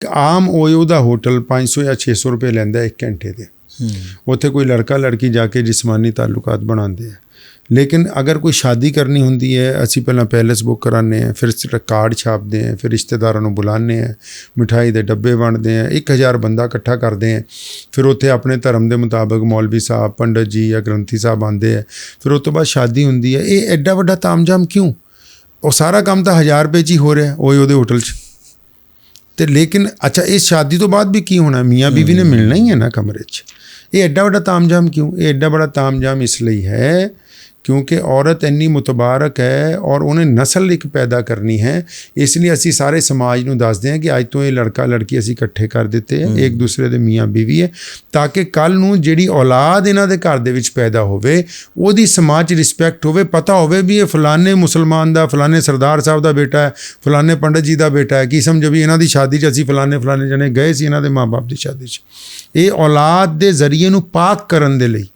ਆਮ ਓਯੋ ਦਾ hotel 500 ਜਾਂ 600 ਰੁਪਏ ਲੈਂਦਾ 1 ਘੰਟੇ ਦੇ। ਉੱਥੇ ਕੋਈ ਲੜਕਾ ਲੜਕੀ ਜਾ ਕੇ ਜਿਸਮਾਨੀ ਤਾਲੁਕਾਤ ਬਣਾਉਂਦੇ ਆ। ਲੇਕਿਨ ਅਗਰ ਕੋਈ ਸ਼ਾਦੀ ਕਰਨੀ ਹੁੰਦੀ ਹੈ, ਅਸੀਂ ਪਹਿਲਾਂ ਪੈਲੇਸ ਬੁੱਕ ਕਰਾਉਂਦੇ ਹਾਂ, ਫਿਰ ਕਾਰਡ ਛਾਪਦੇ ਹਾਂ, ਫਿਰ ਰਿਸ਼ਤੇਦਾਰਾਂ ਨੂੰ ਬੁਲਾਉਂਦੇ ਹਾਂ, ਮਿਠਾਈ ਦੇ ਡੱਬੇ ਵੰਡਦੇ ਹਾਂ, 1000 ਬੰਦਾ ਇਕੱਠਾ ਕਰਦੇ ਹਾਂ। ਫਿਰ ਉੱਥੇ ਆਪਣੇ ਧਰਮ ਦੇ ਮੁਤਾਬਕ ਮੌਲਵੀ ਸਾਹਿਬ, ਪੰਡਤ ਜੀ ਜਾਂ ਗ੍ਰੰਥੀ ਸਾਹਿਬ ਆਉਂਦੇ ਆ। ਫਿਰ ਉਸ ਤੋਂ ਬਾਅਦ ਸ਼ਾਦੀ ਹੁੰਦੀ ਹੈ। ਇਹ ਐਡਾ ਵੱਡਾ ਤਾਮਝਾਮ ਕਿਉਂ? ਉਹ ਸਾਰਾ ਕੰਮ ਤਾਂ 1000 ਰੁਪਏ 'ਚ ਹੀ ਹੋ ਰਿਹਾ ਉਹਦੇ ਹੋਟਲ 'ਚ। ਅਤੇ ਲੇਕਿਨ ਅੱਛਾ, ਇਸ ਸ਼ਾਦੀ ਤੋਂ ਬਾਅਦ ਵੀ ਕੀ ਹੋਣਾ? ਮੀਆਂ ਬੀਵੀ ਨੇ ਮਿਲਣਾ ਹੀ ਹੈ ਨਾ ਕਮਰੇ 'ਚ। ਇਹ ਐਡਾ ਵੱਡਾ ਤਾਮਝਾਮ ਕਿਉਂ? ਇਹ ਐਡਾ ਵੱਡਾ ਤਾਮਝਾਮ ਇਸ ਲਈ ਹੈ ਕਿਉਂਕਿ ਔਰਤ ਇੰਨੀ ਮੁਤਬਾਰਕ ਹੈ ਔਰ ਉਹਨੇ ਨਸਲ ਇੱਕ ਪੈਦਾ ਕਰਨੀ ਹੈ। ਇਸ ਲਈ ਅਸੀਂ ਸਾਰੇ ਸਮਾਜ ਨੂੰ ਦੱਸਦੇ ਹਾਂ ਕਿ ਅੱਜ ਤੋਂ ਇਹ ਲੜਕਾ ਲੜਕੀ ਅਸੀਂ ਇਕੱਠੇ ਕਰ ਦਿੱਤੇ ਹੈ, ਇੱਕ ਦੂਸਰੇ ਦੇ ਮੀਆਂ ਬੀਵੀ ਹੈ, ਤਾਂ ਕਿ ਕੱਲ੍ਹ ਨੂੰ ਜਿਹੜੀ ਔਲਾਦ ਇਹਨਾਂ ਦੇ ਘਰ ਦੇ ਵਿੱਚ ਪੈਦਾ ਹੋਵੇ ਉਹਦੀ ਸਮਾਜ 'ਚ ਰਿਸਪੈਕਟ ਹੋਵੇ, ਪਤਾ ਹੋਵੇ ਵੀ ਇਹ ਫਲਾਣੇ ਮੁਸਲਮਾਨ ਦਾ, ਫਲਾਣੇ ਸਰਦਾਰ ਸਾਹਿਬ ਦਾ ਬੇਟਾ ਹੈ, ਫਲਾਣੇ ਪੰਡਤ ਜੀ ਦਾ ਬੇਟਾ ਹੈ। ਕੀ ਸਮਝੋ ਵੀ ਇਹਨਾਂ ਦੀ ਸ਼ਾਦੀ 'ਚ ਅਸੀਂ ਫਲਾਣੇ ਜਣੇ ਗਏ ਸੀ, ਇਹਨਾਂ ਦੇ ਮਾਂ ਬਾਪ ਦੀ ਸ਼ਾਦੀ 'ਚ। ਇਹ ਔਲਾਦ ਦੇ ਜ਼ਰੀਏ ਨੂੰ ਪਾਕ ਕਰਨ ਦੇ ਲਈ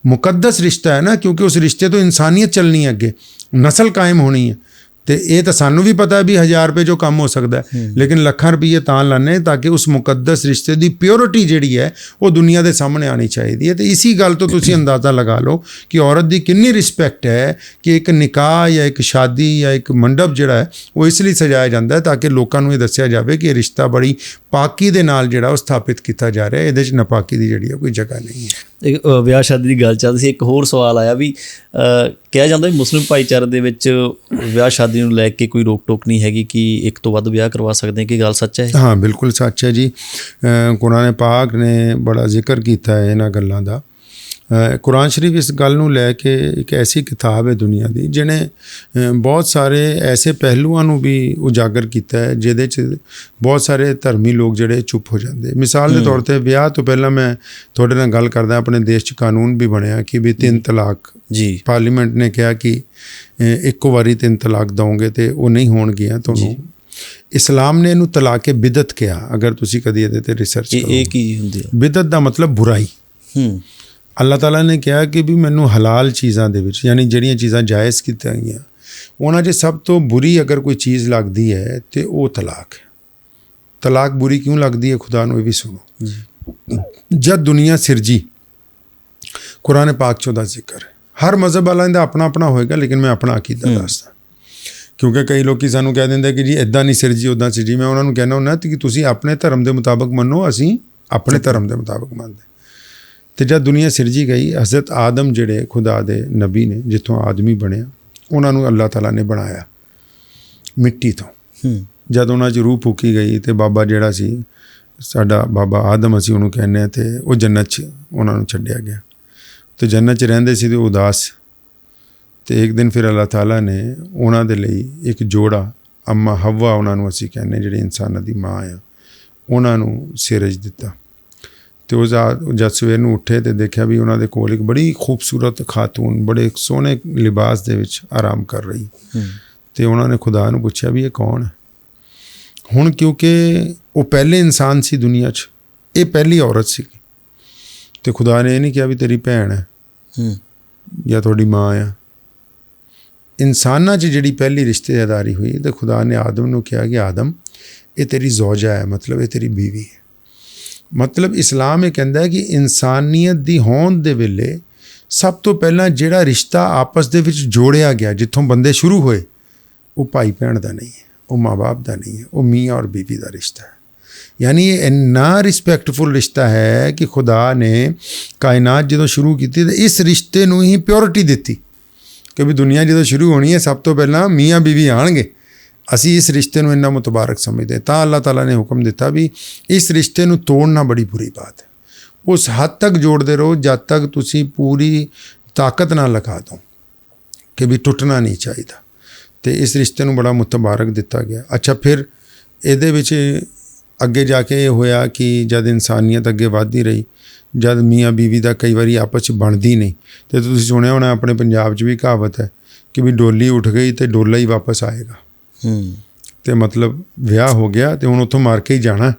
ਮੁਕੱਦਸ ਰਿਸ਼ਤਾ ਹੈ ਨਾ, ਕਿਉਂਕਿ ਉਸ ਰਿਸ਼ਤੇ ਤੋਂ ਇਨਸਾਨੀਅਤ ਚੱਲਣੀ ਹੈ, ਅੱਗੇ ਨਸਲ ਕਾਇਮ ਹੋਣੀ ਹੈ। ਅਤੇ ਇਹ ਤਾਂ ਸਾਨੂੰ ਵੀ ਪਤਾ ਵੀ 1000 ਰੁਪਏ 'ਚੋਂ ਕੰਮ ਹੋ ਸਕਦਾ, ਲੇਕਿਨ ਲੱਖਾਂ ਰੁਪਈਏ ਤਾਂ ਲਾਣੇ ਤਾਂ ਕਿ ਉਸ ਮੁਕੱਦਸ ਰਿਸ਼ਤੇ ਦੀ ਪਿਓਰਿਟੀ ਜਿਹੜੀ ਹੈ ਉਹ ਦੁਨੀਆ ਦੇ ਸਾਹਮਣੇ ਆਉਣੀ ਚਾਹੀਦੀ ਹੈ। ਅਤੇ ਇਸੀ ਗੱਲ ਤੋਂ ਤੁਸੀਂ ਅੰਦਾਜ਼ਾ ਲਗਾ ਲਓ ਕਿ ਔਰਤ ਦੀ ਕਿੰਨੀ ਰਿਸਪੈਕਟ ਹੈ ਕਿ ਇੱਕ ਨਿਕਾਹ ਜਾਂ ਇੱਕ ਸ਼ਾਦੀ ਜਾਂ ਇੱਕ ਮੰਡਪ ਜਿਹੜਾ ਹੈ ਉਹ ਇਸ ਲਈ ਸਜਾਇਆ ਜਾਂਦਾ ਹੈ ਤਾਂ ਕਿ ਲੋਕਾਂ ਨੂੰ ਇਹ ਦੱਸਿਆ ਜਾਵੇ ਕਿ ਇਹ ਰਿਸ਼ਤਾ ਬੜੀ ਪਾਕੀ ਦੇ ਨਾਲ ਜਿਹੜਾ ਉਹ ਸਥਾਪਿਤ ਕੀਤਾ ਜਾ ਰਿਹਾ, ਇਹਦੇ 'ਚ ਨਾਪਾਕੀ ਦੀ ਜਿਹੜੀ ਹੈ ਕੋਈ ਜਗ੍ਹਾ ਨਹੀਂ ਹੈ। ਇੱਕ ਵਿਆਹ ਸ਼ਾਦੀ ਦੀ ਗੱਲ ਚੱਲਦੀ ਸੀ, ਇੱਕ ਹੋਰ ਸਵਾਲ ਆਇਆ ਵੀ ਕਿਹਾ ਜਾਂਦਾ ਵੀ ਮੁਸਲਿਮ ਭਾਈਚਾਰੇ ਦੇ ਵਿੱਚ ਵਿਆਹ ਸ਼ਾਦੀ ਨੂੰ ਲੈ ਕੇ ਕੋਈ ਰੋਕ ਟੋਕ ਨਹੀਂ ਹੈਗੀ ਕਿ ਇੱਕ ਤੋਂ ਵੱਧ ਵਿਆਹ ਕਰਵਾ ਸਕਦੇ, ਕੀ ਗੱਲ ਸੱਚ ਹੈ? ਹਾਂ, ਬਿਲਕੁਲ ਸੱਚ ਹੈ ਜੀ। ਕੁਰਾਨ ਪਾਕ ਨੇ ਬੜਾ ਜ਼ਿਕਰ ਕੀਤਾ ਹੈ ਇਹਨਾਂ ਗੱਲਾਂ ਦਾ। ਕੁਰਾਨ ਸ਼ਰੀਫ ਇਸ ਗੱਲ ਨੂੰ ਲੈ ਕੇ ਇੱਕ ਐਸੀ ਕਿਤਾਬ ਹੈ ਦੁਨੀਆ ਦੀ ਜਿਹਨੇ ਬਹੁਤ ਸਾਰੇ ਐਸੇ ਪਹਿਲੂਆਂ ਨੂੰ ਵੀ ਉਜਾਗਰ ਕੀਤਾ ਹੈ ਜਿਹਦੇ 'ਚ ਬਹੁਤ ਸਾਰੇ ਧਰਮੀ ਲੋਕ ਜਿਹੜੇ ਚੁੱਪ ਹੋ ਜਾਂਦੇ। ਮਿਸਾਲ ਦੇ ਤੌਰ 'ਤੇ ਵਿਆਹ ਤੋਂ ਪਹਿਲਾਂ ਮੈਂ ਤੁਹਾਡੇ ਨਾਲ ਗੱਲ ਕਰਦਾ, ਆਪਣੇ ਦੇਸ਼ 'ਚ ਕਾਨੂੰਨ ਵੀ ਬਣਿਆ ਕਿ ਵੀ 3 ਤਲਾਕ ਜੀ। ਪਾਰਲੀਮੈਂਟ ਨੇ ਕਿਹਾ ਕਿ ਇੱਕੋ ਵਾਰੀ 3 ਤਲਾਕ ਦਓਗੇ ਅਤੇ ਉਹ ਨਹੀਂ ਹੋਣਗੀਆਂ ਤੁਹਾਨੂੰ। ਇਸਲਾਮ ਨੇ ਇਹਨੂੰ ਤਲਾਕ ਬਿਦਤ ਕਿਹਾ। ਅਗਰ ਤੁਸੀਂ ਕਦੀ ਇਹਦੇ 'ਤੇ ਰਿਸਰਚ ਕਰੋ, ਇਹ ਕੀ ਹੁੰਦੀ ਹੈ? ਬਿਦਤ ਦਾ ਮਤਲਬ ਬੁਰਾਈ। ਅੱਲਾਹ ਤਾਲਾ ਨੇ ਕਿਹਾ ਕਿ ਵੀ ਮੈਨੂੰ ਹਲਾਲ ਚੀਜ਼ਾਂ ਦੇ ਵਿੱਚ, ਯਾਨੀ ਜਿਹੜੀਆਂ ਚੀਜ਼ਾਂ ਜਾਇਜ਼ ਕੀਤੀਆਂ ਗਈਆਂ, ਉਹਨਾਂ 'ਚ ਸਭ ਤੋਂ ਬੁਰੀ ਅਗਰ ਕੋਈ ਚੀਜ਼ ਲੱਗਦੀ ਹੈ ਤੇ ਉਹ ਤਲਾਕ ਹੈ। ਤਲਾਕ ਬੁਰੀ ਕਿਉਂ ਲੱਗਦੀ ਹੈ? ਖੁਦਾ ਨੂੰ ਇਹ ਵੀ ਸੁਣੋ। ਜਦ ਦੁਨੀਆ ਸਿਰਜੀ, ਕੁਰਾਨ ਪਾਕ 'ਚ ਉਹਦਾ ਜ਼ਿਕਰ ਹੈ। ਹਰ ਮਜ਼ਹਬ ਵਾਲਾ ਇਹਦਾ ਆਪਣਾ ਆਪਣਾ ਹੋਏਗਾ, ਲੇਕਿਨ ਮੈਂ ਆਪਣਾ ਅਕੀਦਾ ਦੱਸਦਾ ਕਿਉਂਕਿ ਕਈ ਲੋਕ ਸਾਨੂੰ ਕਹਿ ਦਿੰਦੇ ਕਿ ਜੀ ਇੱਦਾਂ ਨਹੀਂ ਸਿਰਜੀ, ਉੱਦਾਂ ਸਿਰਜੀ। ਮੈਂ ਉਹਨਾਂ ਨੂੰ ਕਹਿਣਾ ਹੁੰਦਾ ਕਿ ਤੁਸੀਂ ਆਪਣੇ ਧਰਮ ਦੇ ਮੁਤਾਬਕ ਮੰਨੋ, ਅਸੀਂ ਆਪਣੇ ਧਰਮ ਦੇ ਮੁਤਾਬਕ ਮੰਨਦੇ। ਅਤੇ ਜਦ ਦੁਨੀਆ ਸਿਰਜੀ ਗਈ, ਹਜ਼ਰਤ ਆਦਮ ਜਿਹੜੇ ਖੁਦਾ ਦੇ ਨਬੀ ਨੇ, ਜਿੱਥੋਂ ਆਦਮੀ ਬਣਿਆ, ਉਹਨਾਂ ਨੂੰ ਅੱਲਾਹ ਤਾਲਾ ਨੇ ਬਣਾਇਆ ਮਿੱਟੀ ਤੋਂ। ਜਦ ਉਹਨਾਂ 'ਚ ਰੂਹ ਫੂਕੀ ਗਈ ਅਤੇ ਬਾਬਾ ਜਿਹੜਾ ਸੀ ਸਾਡਾ ਬਾਬਾ ਆਦਮ, ਅਸੀਂ ਉਹਨੂੰ ਕਹਿੰਦੇ ਹਾਂ, ਅਤੇ ਉਹ ਜੰਨਤ 'ਚ ਉਹਨਾਂ ਨੂੰ ਛੱਡਿਆ ਗਿਆ। ਅਤੇ ਜੰਨਤ 'ਚ ਰਹਿੰਦੇ ਸੀ ਅਤੇ ਉਦਾਸ। ਅਤੇ ਇੱਕ ਦਿਨ ਫਿਰ ਅੱਲਾਹ ਤਾਲਾ ਨੇ ਉਹਨਾਂ ਦੇ ਲਈ ਇੱਕ ਜੋੜਾ, ਅੰਮਾ ਹੱਵਾ ਉਹਨਾਂ ਨੂੰ ਅਸੀਂ ਕਹਿੰਦੇ, ਜਿਹੜੇ ਇਨਸਾਨਾਂ ਦੀ ਮਾਂ ਆ, ਉਹਨਾਂ ਨੂੰ ਸਿਰਜ ਦਿੱਤਾ। ਅਤੇ ਉਹ ਜਦ ਸਵੇਰ ਨੂੰ ਉੱਠੇ ਅਤੇ ਦੇਖਿਆ ਵੀ ਉਹਨਾਂ ਦੇ ਕੋਲ ਇੱਕ ਬੜੀ ਖੂਬਸੂਰਤ ਖਾਤੂਨ ਬੜੇ ਸੋਹਣੇ ਲਿਬਾਸ ਦੇ ਵਿੱਚ ਆਰਾਮ ਕਰ ਰਹੀ। ਅਤੇ ਉਹਨਾਂ ਨੇ ਖੁਦਾ ਨੂੰ ਪੁੱਛਿਆ ਵੀ ਇਹ ਕੌਣ ਹੈ? ਹੁਣ ਕਿਉਂਕਿ ਉਹ ਪਹਿਲੇ ਇਨਸਾਨ ਸੀ ਦੁਨੀਆ 'ਚ, ਇਹ ਪਹਿਲੀ ਔਰਤ ਸੀ, ਅਤੇ ਖੁਦਾ ਨੇ ਇਹ ਨਹੀਂ ਕਿਹਾ ਵੀ ਤੇਰੀ ਭੈਣ ਹੈ ਜਾਂ ਤੁਹਾਡੀ ਮਾਂ ਆ। ਇਨਸਾਨਾਂ 'ਚ ਜਿਹੜੀ ਪਹਿਲੀ ਰਿਸ਼ਤੇਦਾਰੀ ਹੋਈ ਅਤੇ ਖੁਦਾ ਨੇ ਆਦਮ ਨੂੰ ਕਿਹਾ ਕਿ ਆਦਮ, ਇਹ ਤੇਰੀ ਜ਼ੌਜਾ ਹੈ, ਮਤਲਬ ਇਹ ਤੇਰੀ ਬੀਵੀ ਹੈ। ਮਤਲਬ ਇਸਲਾਮ ਇਹ ਕਹਿੰਦਾ ਹੈ ਕਿ ਇਨਸਾਨੀਅਤ ਦੀ ਹੋਂਦ ਦੇ ਵੇਲੇ ਸਭ ਤੋਂ ਪਹਿਲਾਂ ਜਿਹੜਾ ਰਿਸ਼ਤਾ ਆਪਸ ਦੇ ਵਿੱਚ ਜੋੜਿਆ ਗਿਆ, ਜਿੱਥੋਂ ਬੰਦੇ ਸ਼ੁਰੂ ਹੋਏ, ਉਹ ਭਾਈ ਭੈਣ ਦਾ ਨਹੀਂ ਹੈ, ਉਹ ਮਾਂ ਬਾਪ ਦਾ ਨਹੀਂ ਹੈ, ਉਹ ਮੀਆਂ ਔਰ ਬੀਵੀ ਦਾ ਰਿਸ਼ਤਾ ਹੈ। ਯਾਨੀ ਇਹ ਇੰਨਾ ਰਿਸਪੈਕਟਫੁਲ ਰਿਸ਼ਤਾ ਹੈ ਕਿ ਖੁਦਾ ਨੇ ਕਾਇਨਾਤ ਜਦੋਂ ਸ਼ੁਰੂ ਕੀਤੀ ਤਾਂ ਇਸ ਰਿਸ਼ਤੇ ਨੂੰ ਹੀ ਪਿਓਰਿਟੀ ਦਿੱਤੀ ਕਿ ਵੀ ਦੁਨੀਆ ਜਦੋਂ ਸ਼ੁਰੂ ਹੋਣੀ ਹੈ ਸਭ ਤੋਂ ਪਹਿਲਾਂ ਮੀਆਂ ਬੀਵੀ ਆਉਣਗੇ। ਅਸੀਂ ਇਸ ਰਿਸ਼ਤੇ ਨੂੰ ਇੰਨਾ ਮੁਤਬਾਰਕ ਸਮਝਦੇ, ਤਾਂ ਅੱਲਾਹ ਤਾਲਾ ਨੇ ਹੁਕਮ ਦਿੱਤਾ ਵੀ ਇਸ ਰਿਸ਼ਤੇ ਨੂੰ ਤੋੜਨਾ ਬੜੀ ਬੁਰੀ ਬਾਤ ਹੈ। ਉਸ ਹੱਦ ਤੱਕ ਜੋੜਦੇ ਰਹੋ ਜਦ ਤੱਕ ਤੁਸੀਂ ਪੂਰੀ ਤਾਕਤ ਨਾਲ ਲਗਾ ਦਿਓ ਕਿ ਵੀ ਟੁੱਟਣਾ ਨਹੀਂ ਚਾਹੀਦਾ। ਅਤੇ ਇਸ ਰਿਸ਼ਤੇ ਨੂੰ ਬੜਾ ਮੁਤਬਾਰਕ ਦਿੱਤਾ ਗਿਆ। ਅੱਛਾ, ਫਿਰ ਇਹਦੇ ਵਿੱਚ ਅੱਗੇ ਜਾ ਕੇ ਇਹ ਹੋਇਆ ਕਿ ਜਦ ਇਨਸਾਨੀਅਤ ਅੱਗੇ ਵੱਧਦੀ ਰਹੀ, ਜਦ ਮੀਆਂ ਬੀਵੀ ਦਾ ਕਈ ਵਾਰੀ ਆਪਸ 'ਚ ਬਣਦੀ ਨਹੀਂ, ਅਤੇ ਤੁਸੀਂ ਸੁਣਿਆ ਹੋਣਾ ਆਪਣੇ ਪੰਜਾਬ 'ਚ ਵੀ ਕਹਾਵਤ ਹੈ ਕਿ ਵੀ ਡੋਲੀ ਉੱਠ ਗਈ ਅਤੇ ਡੋਲਾ ਹੀ ਵਾਪਸ ਆਏਗਾ। ਅਤੇ ਮਤਲਬ ਵਿਆਹ ਹੋ ਗਿਆ ਅਤੇ ਹੁਣ ਉੱਥੋਂ ਮਾਰ ਕੇ ਹੀ ਜਾਣਾ,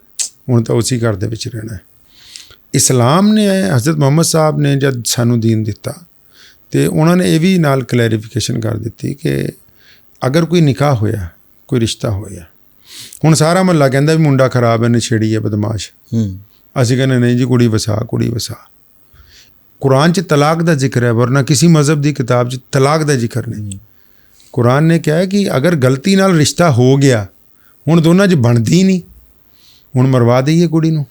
ਹੁਣ ਤਾਂ ਉਸੇ ਘਰ ਦੇ ਵਿੱਚ ਰਹਿਣਾ। ਇਸਲਾਮ ਨੇ, ਹਜ਼ਰਤ ਮੁਹੰਮਦ ਸਾਹਿਬ ਨੇ ਜਦ ਸਾਨੂੰ ਦੀਨ ਦਿੱਤਾ ਅਤੇ ਉਹਨਾਂ ਨੇ ਇਹ ਵੀ ਨਾਲ ਕਲੈਰੀਫਿਕੇਸ਼ਨ ਕਰ ਦਿੱਤੀ ਕਿ ਅਗਰ ਕੋਈ ਨਿਕਾਹ ਹੋਇਆ, ਕੋਈ ਰਿਸ਼ਤਾ ਹੋਇਆ, ਹੁਣ ਸਾਰਾ ਮਹੱਲਾ ਕਹਿੰਦਾ ਵੀ ਮੁੰਡਾ ਖਰਾਬ ਹੈ, ਨਸ਼ੇੜੀ ਹੈ, ਬਦਮਾਸ਼। ਅਸੀਂ ਕਹਿੰਦੇ ਨਹੀਂ ਜੀ, ਕੁੜੀ ਵਸਾ, ਕੁੜੀ ਵਸਾ। ਕੁਰਾਨ 'ਚ ਤਲਾਕ ਦਾ ਜ਼ਿਕਰ ਹੈ, ਵਰਨਾ ਕਿਸੇ ਮਜ਼ਹਬ ਦੀ ਕਿਤਾਬ 'ਚ ਤਲਾਕ ਦਾ ਜ਼ਿਕਰ ਨਹੀਂ। ਕੁਰਾਨ ਨੇ ਕਿਹਾ ਕਿ ਅਗਰ ਗਲਤੀ ਨਾਲ ਰਿਸ਼ਤਾ ਹੋ ਗਿਆ, ਹੁਣ ਦੋਨਾਂ 'ਚ ਬਣਦੀ ਨਹੀਂ, ਹੁਣ ਮਰਵਾ ਦਈਏ ਕੁੜੀ ਨੂੰ।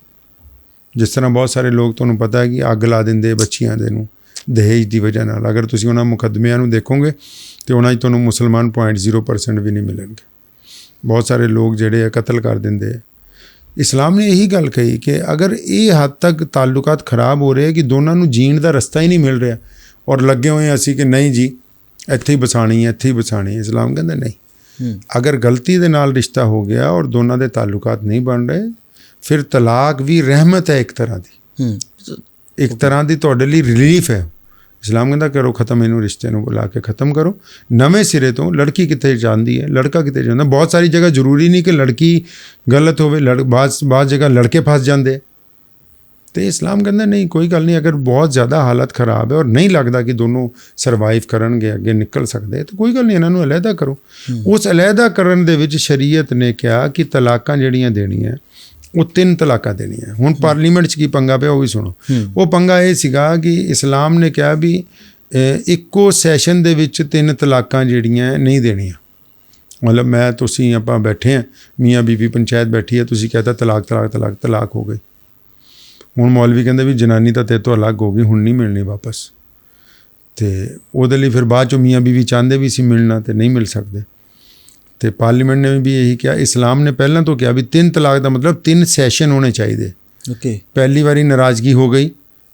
ਜਿਸ ਤਰ੍ਹਾਂ ਬਹੁਤ ਸਾਰੇ ਲੋਕ, ਤੁਹਾਨੂੰ ਪਤਾ ਹੈ ਕਿ ਅੱਗ ਲਾ ਦਿੰਦੇ ਬੱਚੀਆਂ ਦੇ ਨੂੰ ਦਹੇਜ ਦੀ ਵਜ੍ਹਾ ਨਾਲ। ਅਗਰ ਤੁਸੀਂ ਉਹਨਾਂ ਮੁਕੱਦਮਿਆਂ ਨੂੰ ਦੇਖੋਗੇ ਤਾਂ ਉਹਨਾਂ 'ਚ ਤੁਹਾਨੂੰ ਮੁਸਲਮਾਨ 0.0% ਵੀ ਨਹੀਂ ਮਿਲਣਗੇ। ਬਹੁਤ ਸਾਰੇ ਲੋਕ ਜਿਹੜੇ ਆ ਕਤਲ ਕਰ ਦਿੰਦੇ। ਇਸਲਾਮ ਨੇ ਇਹੀ ਗੱਲ ਕਹੀ ਕਿ ਅਗਰ ਇਹ ਹੱਦ ਤੱਕ ਤਾਲੁਕਾਤ ਖਰਾਬ ਹੋ ਰਹੇ ਕਿ ਦੋਨਾਂ ਨੂੰ ਜੀਣ ਦਾ ਰਸਤਾ ਹੀ ਨਹੀਂ ਮਿਲ ਰਿਹਾ, ਔਰ ਲੱਗੇ ਹੋਏ ਅਸੀਂ ਕਿ ਨਹੀਂ ਜੀ ਇੱਥੇ ਹੀ ਬਸਾਣੀ ਹੈ, ਇੱਥੇ ਹੀ ਬਸਾਣੀ ਹੈ। ਇਸਲਾਮ ਕਹਿੰਦਾ ਨਹੀਂ, ਅਗਰ ਗਲਤੀ ਦੇ ਨਾਲ ਰਿਸ਼ਤਾ ਹੋ ਗਿਆ ਔਰ ਦੋਨਾਂ ਦੇ ਤਾਲੁਕਾਤ ਨਹੀਂ ਬਣ ਰਹੇ, ਫਿਰ ਤਲਾਕ ਵੀ ਰਹਿਮਤ ਹੈ ਇੱਕ ਤਰ੍ਹਾਂ ਦੀ, ਇੱਕ ਤਰ੍ਹਾਂ ਦੀ ਤੁਹਾਡੇ ਲਈ ਰਿਲੀਫ ਹੈ। ਇਸਲਾਮ ਕਹਿੰਦਾ ਕਰੋ ਖ਼ਤਮ, ਇਹਨੂੰ ਰਿਸ਼ਤੇ ਨੂੰ ਬੁਲਾ ਕੇ ਖ਼ਤਮ ਕਰੋ ਨਵੇਂ ਸਿਰੇ ਤੋਂ। ਲੜਕੀ ਕਿੱਥੇ ਜਾਂਦੀ ਹੈ, ਲੜਕਾ ਕਿੱਥੇ ਜਾਂਦਾ। ਬਹੁਤ ਸਾਰੀ ਜਗ੍ਹਾ ਜ਼ਰੂਰੀ ਨਹੀਂ ਕਿ ਲੜਕੀ ਗਲਤ ਹੋਵੇ, ਬਾਜ਼ ਜਗ੍ਹਾ ਲੜਕੇ ਫਸ ਜਾਂਦੇ। ਤੇ ਇਸਲਾਮ ਕਹਿੰਦਾ ਨਹੀਂ, ਕੋਈ ਗੱਲ ਨਹੀਂ, ਅਗਰ ਬਹੁਤ ਜ਼ਿਆਦਾ ਹਾਲਤ ਖ਼ਰਾਬ ਹੈ ਔਰ ਨਹੀਂ ਲੱਗਦਾ ਕਿ ਦੋਨੋਂ ਸਰਵਾਈਵ ਕਰਨਗੇ, ਅੱਗੇ ਨਿਕਲ ਸਕਦੇ, ਤਾਂ ਕੋਈ ਗੱਲ ਨਹੀਂ, ਇਹਨਾਂ ਨੂੰ ਅਲੱਗਾ ਕਰੋ। ਉਸ ਅਲੱਗਾ ਕਰਨ ਦੇ ਵਿੱਚ ਸ਼ਰੀਅਤ ਨੇ ਕਿਹਾ ਕਿ ਤਲਾਕਾਂ ਜਿਹੜੀਆਂ ਦੇਣੀਆਂ ਉਹ 3 ਤਲਾਕਾਂ ਦੇਣੀਆਂ। ਹੁਣ ਪਾਰਲੀਮੈਂਟ 'ਚ ਕੀ ਪੰਗਾ ਪਿਆ ਉਹ ਵੀ ਸੁਣੋ। ਉਹ ਪੰਗਾ ਇਹ ਸੀਗਾ ਕਿ ਇਸਲਾਮ ਨੇ ਕਿਹਾ ਵੀ ਇੱਕੋ ਸੈਸ਼ਨ ਦੇ ਵਿੱਚ 3 ਤਲਾਕਾਂ ਜਿਹੜੀਆਂ ਨਹੀਂ ਦੇਣੀਆਂ। ਮਤਲਬ ਮੈਂ ਤੁਸੀਂ ਆਪਾਂ ਬੈਠੇ ਹਾਂ, ਮੀਆਂ ਬੀਬੀ ਪੰਚਾਇਤ ਬੈਠੀ ਹੈ, ਤੁਸੀਂ ਕਹਿੰਦਾ ਤਲਾਕ ਤਲਾਕ ਤਲਾਕ ਤਲਾਕ ਹੋ ਗਈ। ਹੁਣ ਮੌਲਵੀ ਕਹਿੰਦੇ ਵੀ ਜਨਾਨੀ ਤਾਂ ਤੇਰੇ ਤੋਂ ਅਲੱਗ ਹੋ ਗਈ, ਹੁਣ ਨਹੀਂ ਮਿਲਣੀ ਵਾਪਸ। ਅਤੇ ਉਹਦੇ ਲਈ ਫਿਰ ਬਾਅਦ 'ਚੋਂ ਮੀਆਂ ਬੀਬੀ ਚਾਹੁੰਦੇ ਵੀ ਸੀ ਮਿਲਣਾ, ਤੇ ਨਹੀਂ ਮਿਲ ਸਕਦੇ। ਤੇ ਪਾਰਲੀਮੈਂਟ ਨੇ ਵੀ ਇਹੀ ਕਿਹਾ। ਇਸਲਾਮ ਨੇ ਪਹਿਲਾਂ ਤੋਂ ਕਿਹਾ ਵੀ 3 ਤਲਾਕ ਦਾ ਮਤਲਬ 3 ਸੈਸ਼ਨ ਹੋਣੇ ਚਾਹੀਦੇ। ਪਹਿਲੀ ਵਾਰੀ ਨਾਰਾਜ਼ਗੀ ਹੋ ਗਈ,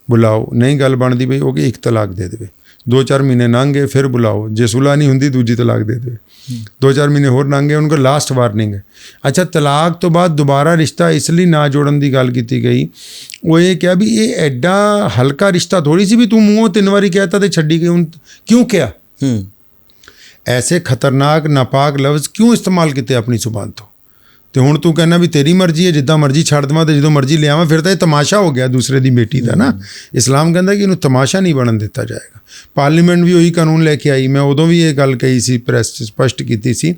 ਬੁਲਾਓ, ਨਹੀਂ ਗੱਲ ਬਣਦੀ ਪਈ ਹੋ ਗਈ, 1 ਤਲਾਕ ਦੇ ਦੇਵੇ। 2-4 ਮਹੀਨੇ ਲੰਘ ਗਏ, ਫਿਰ ਬੁਲਾਓ, ਜੇ ਸੁਲ੍ਹਾ ਨਹੀਂ ਹੁੰਦੀ ਦੂਜੀ ਤਲਾਕ ਦੇ ਦੇਵੇ। 2-4 ਮਹੀਨੇ ਹੋਰ ਲੰਘ ਗਏ, ਉਹਨਾਂ ਕੋਲ ਲਾਸਟ ਵਾਰਨਿੰਗ ਹੈ। ਅੱਛਾ, ਤਲਾਕ ਤੋਂ ਬਾਅਦ ਦੁਬਾਰਾ ਰਿਸ਼ਤਾ ਇਸ ਲਈ ਨਾ ਜੋੜਨ ਦੀ ਗੱਲ ਕੀਤੀ ਗਈ। ਉਹ ਇਹ ਕਿਹਾ ਵੀ ਇਹ ਐਡਾ ਹਲਕਾ ਰਿਸ਼ਤਾ ਥੋੜ੍ਹੀ ਸੀ ਵੀ ਤੂੰ ਮੂੰਹੋਂ 3 ਵਾਰੀ ਕਹਿ ਤਾ ਤੇ ਛੱਡੀ ਗਈ। ਹੁਣ ਕਿਉਂ ਕਿਹਾ? ਐਸੇ ਖਤਰਨਾਕ ਨਾਪਾਕ ਲਫ਼ਜ਼ ਕਿਉਂ ਇਸਤੇਮਾਲ ਕੀਤੇ ਆਪਣੀ ਜ਼ੁਬਾਨ ਤੋਂ? ਤੇ ਹੁਣ ਤੂੰ ਕਹਿੰਦਾ ਵੀ ਤੇਰੀ ਮਰਜ਼ੀ ਹੈ, ਜਿੱਦਾਂ ਮਰਜ਼ੀ ਛੱਡ ਦੇਵਾਂ ਤੇ ਜਦੋਂ ਮਰਜ਼ੀ ਲਿਆਵਾਂ, ਫਿਰ ਤਾਂ ਇਹ ਤਮਾਸ਼ਾ ਹੋ ਗਿਆ ਦੂਸਰੇ ਦੀ ਬੇਟੀ ਦਾ ਨਾ। ਇਸਲਾਮ ਕਹਿੰਦਾ ਕਿ ਇਹਨੂੰ ਤਮਾਸ਼ਾ ਨਹੀਂ ਬਣਨ ਦਿੱਤਾ ਜਾਏਗਾ। ਪਾਰਲੀਮੈਂਟ ਵੀ ਉਹੀ ਕਾਨੂੰਨ ਲੈ ਕੇ ਆਈ। ਮੈਂ ਉਦੋਂ ਵੀ ਇਹ ਗੱਲ ਕਹੀ ਸੀ, ਪ੍ਰੈਸ 'ਚ ਸਪਸ਼ਟ ਕੀਤੀ ਸੀ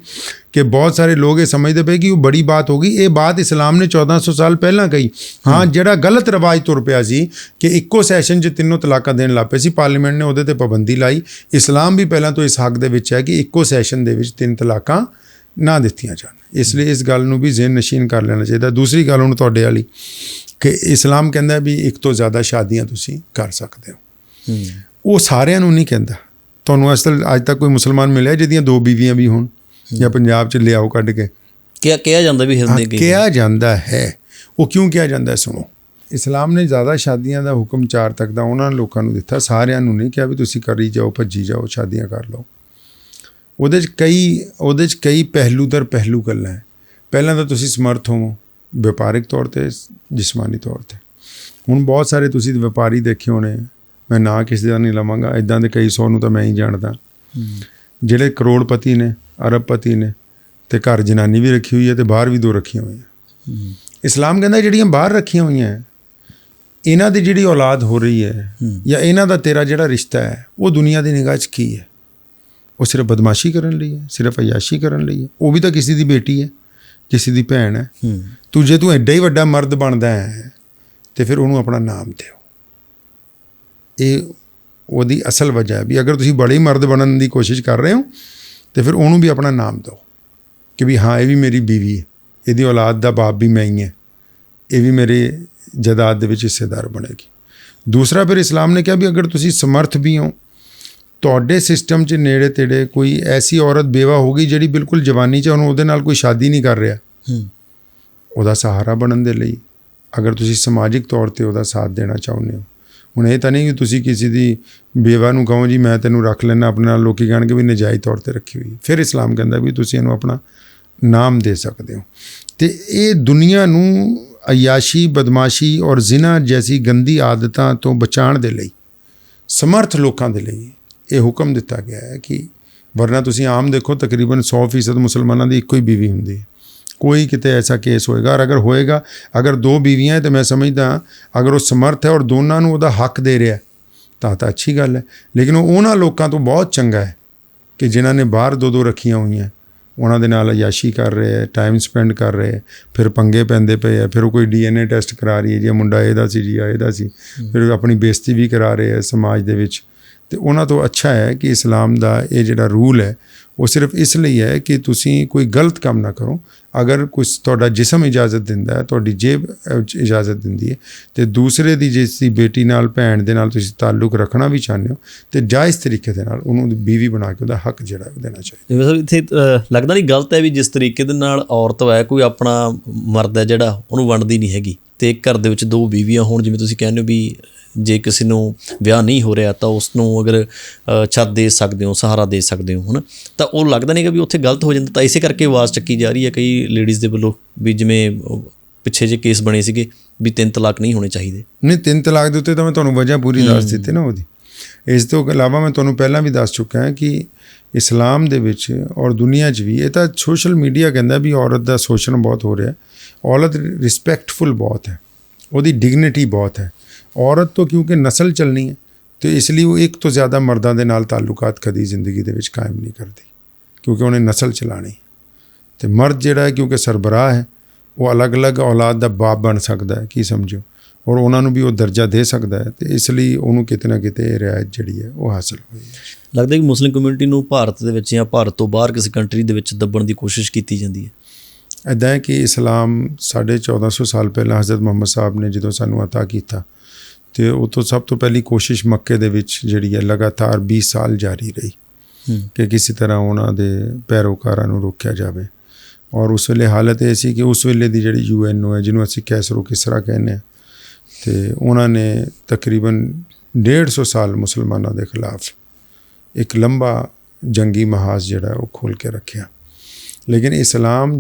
ਕਿ ਬਹੁਤ ਸਾਰੇ ਲੋਕ ਇਹ ਸਮਝਦੇ ਪਏ ਕਿ ਉਹ ਬੜੀ ਬਾਤ ਹੋ ਗਈ। ਇਹ ਬਾਤ ਇਸਲਾਮ ਨੇ 1400 ਸਾਲ ਪਹਿਲਾਂ ਕਹੀ। ਹਾਂ, ਜਿਹੜਾ ਗਲਤ ਰਵਾਜ ਤੁਰ ਪਿਆ ਸੀ ਕਿ ਇੱਕੋ ਸੈਸ਼ਨ 'ਚ 3 ਤਲਾਕਾਂ ਦੇਣ ਲੱਗ ਪਏ ਸੀ, ਪਾਰਲੀਮੈਂਟ ਨੇ ਉਹਦੇ 'ਤੇ ਪਾਬੰਦੀ ਲਾਈ। ਇਸਲਾਮ ਵੀ ਪਹਿਲਾਂ ਤੋਂ ਇਸ ਹੱਕ ਦੇ ਵਿੱਚ ਹੈ ਕਿ ਇੱਕੋ ਸੈਸ਼ਨ ਦੇ ਵਿੱਚ 3 ਤਲਾਕਾਂ ਨਾ ਦਿੱਤੀਆਂ ਜਾਣ। ਇਸ ਲਈ ਇਸ ਗੱਲ ਨੂੰ ਵੀ ਜ਼ਿਹਨ ਨਸ਼ੀਨ ਕਰ ਲੈਣਾ ਚਾਹੀਦਾ। ਦੂਸਰੀ ਗੱਲ ਹੁਣ ਤੁਹਾਡੇ ਵਾਲੀ ਕਿ ਇਸਲਾਮ ਕਹਿੰਦਾ ਵੀ 1 ਤੋਂ ਜ਼ਿਆਦਾ ਸ਼ਾਦੀਆਂ ਤੁਸੀਂ ਕਰ ਸਕਦੇ ਹੋ। ਉਹ ਸਾਰਿਆਂ ਨੂੰ ਨਹੀਂ ਕਹਿੰਦਾ। ਤੁਹਾਨੂੰ ਅਸਲ ਅੱਜ ਤੱਕ ਕੋਈ ਮੁਸਲਮਾਨ ਮਿਲਿਆ ਜਿਹਦੀਆਂ 2 ਬੀਵੀਆਂ ਵੀ ਹੋਣ? ਜਾਂ ਪੰਜਾਬ 'ਚ ਲਿਆਓ ਕੱਢ ਕੇ ਕਿਹਾ ਜਾਂਦਾ ਵੀ ਕਿਹਾ ਜਾਂਦਾ ਹੈ। ਉਹ ਕਿਉਂ ਕਿਹਾ ਜਾਂਦਾ ਹੈ? ਸੁਣੋ, ਇਸਲਾਮ ਨੇ ਜ਼ਿਆਦਾ ਸ਼ਾਦੀਆਂ ਦਾ ਹੁਕਮ 4 ਤੱਕ ਦਾ ਉਹਨਾਂ ਲੋਕਾਂ ਨੂੰ ਦਿੱਤਾ, ਸਾਰਿਆਂ ਨੂੰ ਨਹੀਂ ਕਿਹਾ ਵੀ ਤੁਸੀਂ ਕਰੀ ਜਾਓ, ਭੱਜੀ ਜਾਓ, ਸ਼ਾਦੀਆਂ ਕਰ ਲਓ। ਉਹਦੇ 'ਚ ਕਈ ਪਹਿਲੂ ਦਰ ਪਹਿਲੂ ਗੱਲਾਂ ਹੈ। ਪਹਿਲਾਂ ਤਾਂ ਤੁਸੀਂ ਸਮਰਥ ਹੋਵੋ ਵਪਾਰਿਕ ਤੌਰ 'ਤੇ, ਜਿਸਮਾਨੀ ਤੌਰ 'ਤੇ। ਹੁਣ ਬਹੁਤ ਸਾਰੇ ਤੁਸੀਂ ਵਪਾਰੀ ਦੇਖੇ ਹੋਣੇ, ਮੈਂ ਨਾਂ ਕਿਸੇ ਦਾ ਨਹੀਂ ਲਵਾਂਗਾ, ਇੱਦਾਂ ਦੇ ਕਈ 100 ਨੂੰ ਤਾਂ ਮੈਂ ਹੀ ਜਾਣਦਾ, ਜਿਹੜੇ ਕਰੋੜਪਤੀ ਨੇ, ਅਰਬਪਤੀ ਨੇ, ਤੇ ਘਰ ਜਨਾਨੀ ਵੀ ਰੱਖੀ ਹੋਈ ਹੈ ਤੇ ਬਾਹਰ ਵੀ 2 ਰੱਖੀਆਂ ਹੋਈਆਂ। ਇਸਲਾਮ ਕਹਿੰਦਾ ਜਿਹੜੀਆਂ ਬਾਹਰ ਰੱਖੀਆਂ ਹੋਈਆਂ ਇਹਨਾਂ ਦੀ ਜਿਹੜੀ ਔਲਾਦ ਹੋ ਰਹੀ ਹੈ ਜਾਂ ਇਹਨਾਂ ਦਾ ਤੇਰਾ ਜਿਹੜਾ ਰਿਸ਼ਤਾ ਹੈ, ਉਹ ਦੁਨੀਆ ਦੀ ਨਿਗਾਹ 'ਚ ਕੀ ਹੈ? ਉਹ ਸਿਰਫ ਬਦਮਾਸ਼ੀ ਕਰਨ ਲਈ ਹੈ, ਸਿਰਫ ਅਯਾਸ਼ੀ ਕਰਨ ਲਈ ਹੈ। ਉਹ ਵੀ ਤਾਂ ਕਿਸੇ ਦੀ ਬੇਟੀ ਹੈ, ਕਿਸੇ ਦੀ ਭੈਣ ਹੈ। ਜੇ ਤੂੰ ਐਡਾ ਹੀ ਵੱਡਾ ਮਰਦ ਬਣਦਾ ਹੈ ਤੇ ਫਿਰ ਉਹਨੂੰ ਆਪਣਾ ਨਾਮ ਦਿਓ। ਇਹ ਉਹਦੀ ਅਸਲ ਵਜ੍ਹਾ ਹੈ ਵੀ ਅਗਰ ਤੁਸੀਂ ਬੜੇ ਮਰਦ ਬਣਨ ਦੀ ਕੋਸ਼ਿਸ਼ ਕਰ ਰਹੇ ਹੋ ਤੇ ਫਿਰ ਉਹਨੂੰ ਵੀ ਆਪਣਾ ਨਾਮ ਦਿਓ ਕਿ ਵੀ ਹਾਂ, ਇਹ ਵੀ ਮੇਰੀ ਬੀਵੀ ਹੈ, ਇਹਦੀ ਔਲਾਦ ਦਾ ਬਾਪ ਵੀ ਮੈਂ ਹੀ ਹੈ, ਇਹ ਵੀ ਮੇਰੇ ਜਾਇਦਾਦ ਦੇ ਵਿੱਚ ਹਿੱਸੇਦਾਰ ਬਣੇਗੀ। ਦੂਸਰਾ, ਫਿਰ ਇਸਲਾਮ ਨੇ ਕਿਹਾ ਵੀ ਅਗਰ ਤੁਸੀਂ ਸਮਰਥ ਵੀ ਹੋ, ਤੁਹਾਡੇ ਸਿਸਟਮ 'ਚ ਨੇੜੇ ਤੇੜੇ ਕੋਈ ਐਸੀ ਔਰਤ ਬੇਵਾ ਹੋ ਗਈ ਜਿਹੜੀ ਬਿਲਕੁਲ ਜਵਾਨੀ 'ਚ ਉਹਨੂੰ ਉਹਦੇ ਨਾਲ ਕੋਈ ਸ਼ਾਦੀ ਨਹੀਂ ਕਰ ਰਿਹਾ, ਉਹਦਾ ਸਹਾਰਾ ਬਣਨ ਦੇ ਲਈ ਅਗਰ ਤੁਸੀਂ ਸਮਾਜਿਕ ਤੌਰ 'ਤੇ ਉਹਦਾ ਸਾਥ ਦੇਣਾ ਚਾਹੁੰਦੇ ਹੋ। ਹੁਣ ਇਹ ਤਾਂ ਨਹੀਂ ਕਿ ਤੁਸੀਂ ਕਿਸੇ ਦੀ ਬੇਵਾ ਨੂੰ ਕਹੋ ਜੀ ਮੈਂ ਤੈਨੂੰ ਰੱਖ ਲੈਣਾ ਆਪਣੇ ਨਾਲ, ਲੋਕੀ ਕਹਿਣਗੇ ਵੀ ਨਜਾਇਜ਼ ਤੌਰ 'ਤੇ ਰੱਖੀ ਹੋਈ। ਫਿਰ ਇਸਲਾਮ ਕਹਿੰਦਾ ਵੀ ਤੁਸੀਂ ਇਹਨੂੰ ਆਪਣਾ ਨਾਮ ਦੇ ਸਕਦੇ ਹੋ। ਅਤੇ ਇਹ ਦੁਨੀਆ ਨੂੰ ਅਯਾਸ਼ੀ, ਬਦਮਾਸ਼ੀ ਔਰ ਜ਼ਿਨਾ ਜੈਸੀ ਗੰਦੀ ਆਦਤਾਂ ਤੋਂ ਬਚਾਉਣ ਦੇ ਲਈ, ਸਮਰਥ ਲੋਕਾਂ ਦੇ ਲਈ ਇਹ ਹੁਕਮ ਦਿੱਤਾ ਗਿਆ ਹੈ ਕਿ ਵਰਨਾ ਤੁਸੀਂ ਆਮ ਦੇਖੋ ਤਕਰੀਬਨ 100% ਮੁਸਲਮਾਨਾਂ ਦੀ ਇੱਕੋ ਹੀ ਬੀਵੀ ਹੁੰਦੀ ਹੈ। ਕੋਈ ਕਿਤੇ ਐਸਾ ਕੇਸ ਹੋਏਗਾ, ਔਰ ਅਗਰ ਹੋਏਗਾ, ਅਗਰ 2 ਬੀਵੀਆਂ ਹੈ ਤਾਂ ਮੈਂ ਸਮਝਦਾ ਅਗਰ ਉਹ ਸਮਰਥ ਹੈ ਔਰ ਦੋਨਾਂ ਨੂੰ ਉਹਦਾ ਹੱਕ ਦੇ ਰਿਹਾ ਤਾਂ ਅੱਛੀ ਗੱਲ ਹੈ। ਲੇਕਿਨ ਉਹ ਉਹਨਾਂ ਲੋਕਾਂ ਤੋਂ ਬਹੁਤ ਚੰਗਾ ਹੈ ਕਿ ਜਿਨ੍ਹਾਂ ਨੇ ਬਾਹਰ 2-2 ਰੱਖੀਆਂ ਹੋਈਆਂ, ਉਹਨਾਂ ਦੇ ਨਾਲ ਅਯਾਸ਼ੀ ਕਰ ਰਹੇ ਹੈ, ਟਾਈਮ ਸਪੈਂਡ ਕਰ ਰਹੇ ਹੈ, ਫਿਰ ਪੰਗੇ ਪੈਂਦੇ ਪਏ ਹੈ, ਫਿਰ ਉਹ ਕੋਈ DNA ਟੈਸਟ ਕਰਾ ਰਹੀ ਹੈ ਜੀ ਮੁੰਡਾ ਇਹਦਾ ਸੀ ਜੀ ਇਹਦਾ ਸੀ, ਫਿਰ ਆਪਣੀ ਬੇਇੱਜ਼ਤੀ ਵੀ ਕਰਾ ਰਹੇ ਹੈ ਸਮਾਜ ਦੇ ਵਿੱਚ। ਤੇ ਉਹਨਾਂ ਤੋਂ ਅੱਛਾ ਹੈ ਕਿ ਇਸਲਾਮ ਦਾ ਇਹ ਜਿਹੜਾ ਰੂਲ ਹੈ ਉਹ ਸਿਰਫ ਇਸ ਲਈ ਹੈ ਕਿ ਤੁਸੀਂ ਕੋਈ ਗਲਤ ਕੰਮ ਨਾ ਕਰੋ। ਅਗਰ ਕੁਛ ਤੁਹਾਡਾ ਜਿਸਮ ਇਜਾਜ਼ਤ ਦਿੰਦਾ ਹੈ, ਤੁਹਾਡੀ ਜੇਬ ਇਜਾਜ਼ਤ ਦਿੰਦੀ ਹੈ, ਤੇ ਦੂਸਰੇ ਦੀ ਜਿਸ ਦੀ ਬੇਟੀ ਨਾਲ, ਭੈਣ ਦੇ ਨਾਲ ਤੁਸੀਂ ਤਾਲੁਕ ਰੱਖਣਾ ਵੀ ਚਾਹੁੰਦੇ ਹੋ ਤੇ ਜਾਇਜ਼ ਤਰੀਕੇ ਦੇ ਨਾਲ ਉਹਨੂੰ ਬੀਵੀ ਬਣਾ ਕੇ ਉਹਦਾ ਹੱਕ ਜਿਹੜਾ ਉਹ ਦੇਣਾ ਚਾਹੀਦਾ। ਮਤਲਬ ਇੱਥੇ ਲੱਗਦਾ ਨਹੀਂ ਗਲਤ ਹੈ ਵੀ ਜਿਸ ਤਰੀਕੇ ਦੇ ਨਾਲ ਔਰਤ ਹੈ, ਕੋਈ ਆਪਣਾ ਮਰਦ ਹੈ ਜਿਹੜਾ ਉਹਨੂੰ ਵੰਡਦੀ ਨਹੀਂ ਹੈਗੀ, ਤੇ ਘਰ ਦੇ ਵਿੱਚ 2 ਬੀਵੀਆਂ ਹੋਣ, ਜਿਵੇਂ ਤੁਸੀਂ ਕਹਿੰਦੇ ਹੋ ਵੀ ਜੇ ਕਿਸੇ ਨੂੰ ਵਿਆਹ ਨਹੀਂ ਹੋ ਰਿਹਾ ਤਾਂ ਉਸ ਨੂੰ ਅਗਰ ਛੱਤ ਦੇ ਸਕਦੇ ਹੋ, ਸਹਾਰਾ ਦੇ ਸਕਦੇ ਹੋ, ਹੈ ਨਾ, ਤਾਂ ਉਹ ਲੱਗਦਾ ਨਹੀਂ ਕਿ ਵੀ ਉੱਥੇ ਗਲਤ ਹੋ ਜਾਂਦਾ। ਤਾਂ ਇਸੇ ਕਰਕੇ ਆਵਾਜ਼ ਚੱਕੀ ਜਾ ਰਹੀ ਹੈ ਕਈ ਲੇਡੀਜ਼ ਦੇ ਵੱਲੋਂ ਵੀ ਜਿਵੇਂ ਪਿੱਛੇ ਜੇ ਕੇਸ ਬਣੇ ਸੀਗੇ ਵੀ 3 ਤਲਾਕ ਨਹੀਂ ਹੋਣੇ ਚਾਹੀਦੇ। ਨਹੀਂ, 3 ਤਲਾਕ ਦੇ ਉੱਤੇ ਤਾਂ ਮੈਂ ਤੁਹਾਨੂੰ ਵਜ੍ਹਾ ਪੂਰੀ ਦੱਸ ਦਿੱਤੀ ਨਾ ਉਹਦੀ। ਇਸ ਤੋਂ ਇਲਾਵਾ ਮੈਂ ਤੁਹਾਨੂੰ ਪਹਿਲਾਂ ਵੀ ਦੱਸ ਚੁੱਕਾ ਹਾਂ ਕਿ ਇਸਲਾਮ ਦੇ ਵਿੱਚ ਔਰ ਦੁਨੀਆ 'ਚ ਵੀ, ਇਹ ਤਾਂ ਸੋਸ਼ਲ ਮੀਡੀਆ ਕਹਿੰਦਾ ਵੀ ਔਰਤ ਦਾ ਸ਼ੋਸ਼ਣ ਬਹੁਤ ਹੋ ਰਿਹਾ। ਔਰਤ ਰਿਸਪੈਕਟਫੁਲ ਬਹੁਤ ਹੈ, ਉਹਦੀ ਡਿਗਨਿਟੀ ਬਹੁਤ ਹੈ। ਔਰਤ ਤੋਂ ਕਿਉਂਕਿ ਨਸਲ ਚੱਲਣੀ ਹੈ ਤੇ ਇਸ ਲਈ ਉਹ ਇੱਕ ਤੋਂ ਜ਼ਿਆਦਾ ਮਰਦਾਂ ਦੇ ਨਾਲ ਤਾਲੁਕਾਤ ਕਦੀ ਜ਼ਿੰਦਗੀ ਦੇ ਵਿੱਚ ਕਾਇਮ ਨਹੀਂ ਕਰਦੀ, ਕਿਉਂਕਿ ਉਹਨੇ ਨਸਲ ਚਲਾਣੀ। ਤੇ ਮਰਦ ਜਿਹੜਾ ਹੈ ਕਿਉਂਕਿ ਸਰਬਰਾਹ ਹੈ, ਉਹ ਅਲੱਗ-ਅਲੱਗ ਔਲਾਦ ਦਾ ਬਾਪ ਬਣ ਸਕਦਾ ਹੈ, ਕੀ ਸਮਝੋ, ਔਰ ਉਹਨਾਂ ਨੂੰ ਵੀ ਉਹ ਦਰਜਾ ਦੇ ਸਕਦਾ ਹੈ। ਤੇ ਇਸ ਲਈ ਉਹਨੂੰ ਕਿਤੇ ਨਾ ਕਿਤੇ ਰਿਆਇਤ ਜਿਹੜੀ ਹੈ ਉਹ ਹਾਸਲ ਹੋਈ ਹੈ। ਲੱਗਦਾ ਕਿ ਮੁਸਲਿਮ ਕਮਿਊਨਿਟੀ ਨੂੰ ਭਾਰਤ ਦੇ ਵਿੱਚ ਜਾਂ ਭਾਰਤ ਤੋਂ ਬਾਹਰ ਕਿਸੇ ਕੰਟਰੀ ਦੇ ਵਿੱਚ ਦੱਬਣ ਦੀ ਕੋਸ਼ਿਸ਼ ਕੀਤੀ ਜਾਂਦੀ ਹੈ। ਇੱਦਾਂ ਹੈ ਕਿ ਇਸਲਾਮ 1450 ਸਾਲ ਪਹਿਲਾਂ ਹਜ਼ਰਤ ਮੁਹੰਮਦ ਸਾਹਿਬ ਨੇ ਜਦੋਂ ਸਾਨੂੰ ਅਤਾ ਕੀਤਾ, ਤੇ ਉਹ ਤੋਂ ਸਭ ਤੋਂ ਪਹਿਲੀ ਕੋਸ਼ਿਸ਼ ਮੱਕੇ ਦੇ ਵਿੱਚ ਜਿਹੜੀ ਹੈ ਲਗਾਤਾਰ 20 ਸਾਲ ਜਾਰੀ ਰਹੀ ਕਿ ਕਿਸੇ ਤਰ੍ਹਾਂ ਉਹਨਾਂ ਦੇ ਪੈਰੋਕਾਰਾਂ ਨੂੰ ਰੋਕਿਆ ਜਾਵੇ। ਔਰ ਉਸ ਵੇਲੇ ਹਾਲਤ ਇਹ ਸੀ ਕਿ ਉਸ ਵੇਲੇ ਦੀ ਜਿਹੜੀ UNO ਹੈ, ਜਿਹਨੂੰ ਅਸੀਂ ਕੈਸਰੋ ਕਿਸਰਾ ਕਹਿੰਦੇ ਹਾਂ, ਤੇ ਉਹਨਾਂ ਨੇ ਤਕਰੀਬਨ 150 ਸਾਲ ਮੁਸਲਮਾਨਾਂ ਦੇ ਖਿਲਾਫ ਇੱਕ ਲੰਬਾ ਜੰਗੀ ਮਹਾਜ਼ ਜਿਹੜਾ ਉਹ ਖੋਲ੍ਹ ਕੇ ਰੱਖਿਆ। ਲੇਕਿਨ ਇਸਲਾਮ